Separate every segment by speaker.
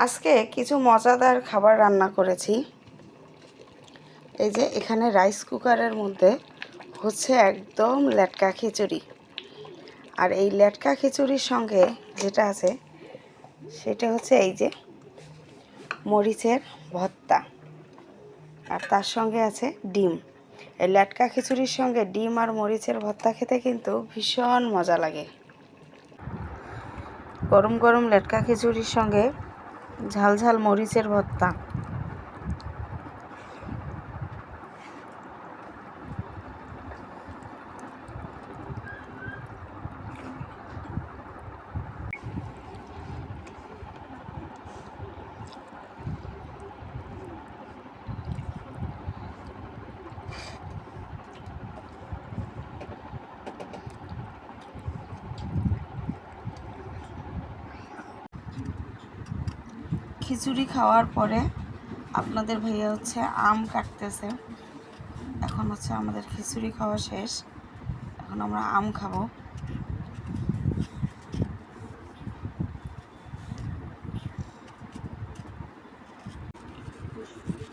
Speaker 1: আজকে কিছু মজাদার খাবার রান্না করেছি। এই যে এখানে রাইস কুকারের মধ্যে হচ্ছে একদম লেটকা খিচুড়ি। আর এই লেটকা খিচুড়ির সঙ্গে যেটা আছে সেটা হচ্ছে এই যে মরিচের ভর্তা, আর তার সঙ্গে আছে ডিম। এই লেটকা খিচুড়ির সঙ্গে ডিম আর মরিচের ভর্তা খেতে কিন্তু ভীষণ মজা লাগে। গরম গরম লেটকা খিচুড়ির সঙ্গে ঝাল ঝাল মরিচের ভর্তা। খিচুড়ি খাওয়ার পরে আপনাদের ভাইয়া হচ্ছে আম কাটতেছে। এখন হচ্ছে আমাদের খিচুড়ি খাওয়া শেষ, এখন আমরা আম খাবো।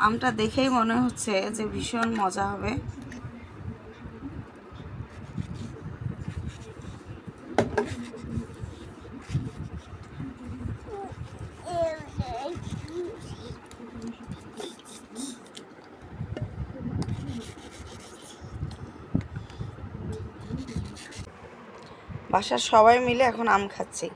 Speaker 1: আমটা দেখেই মনে হচ্ছে যে ভীষণ মজা হবে। বাসার সবাই মিলে এখন আম খাচ্ছি।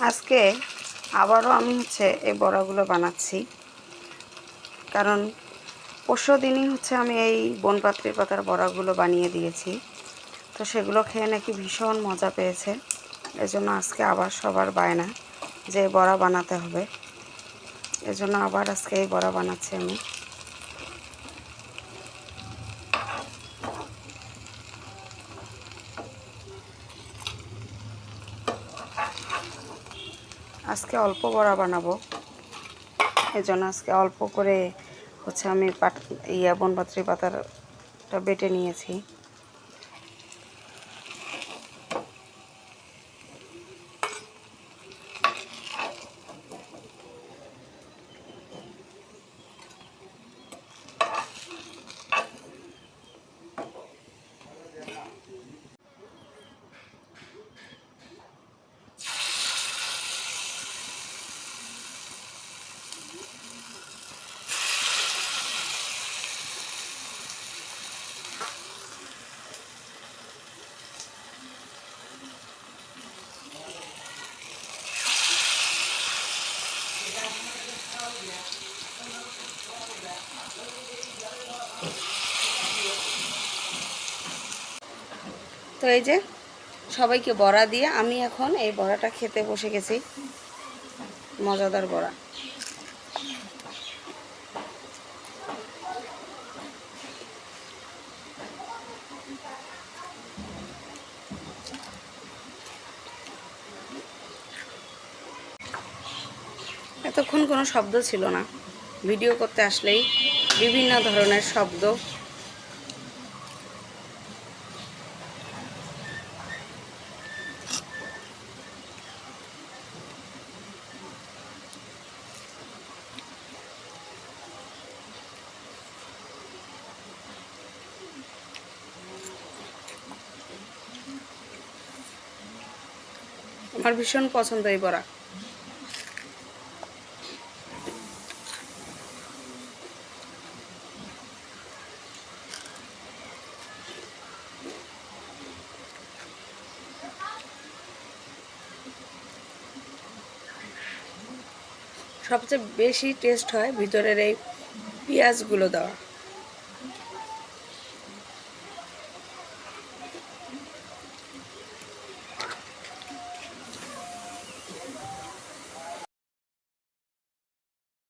Speaker 1: আজকে আবারও আমি হচ্ছে এই বড়াগুলো বানাচ্ছি, কারণ পরশু দিনই হচ্ছে আমি এই বনপাত্রীর পাতার বড়াগুলো বানিয়ে দিয়েছি। তো সেগুলো খেয়ে নাকি ভীষণ মজা পেয়েছে। এজন্য আজকে আবার সবার বায়না যে বড়া বানাতে হবে, এজন্য আবার আজকে এই বড়া বানাচ্ছি আমি। আজকে অল্প বড়া বানাবো, এজন্য আজকে অল্প করে হচ্ছে আমি বনপাত্রী পাতাটা বেটে নিয়েছি। তো এই যে সবাইকে বড়া দিয়ে আমি এখন এই বড়াটা খেতে বসে গেছি। মজাদার বড়া। এতক্ষণ কোনো শব্দ ছিল না, ভিডিও করতে আসলেই বিভিন্ন ধরনের শব্দ। আমার ভীষণ পছন্দ এই বড়া। সবচেয়ে বেশি টেস্ট হয় ভিতরের এই পেঁয়াজগুলো দেওয়া।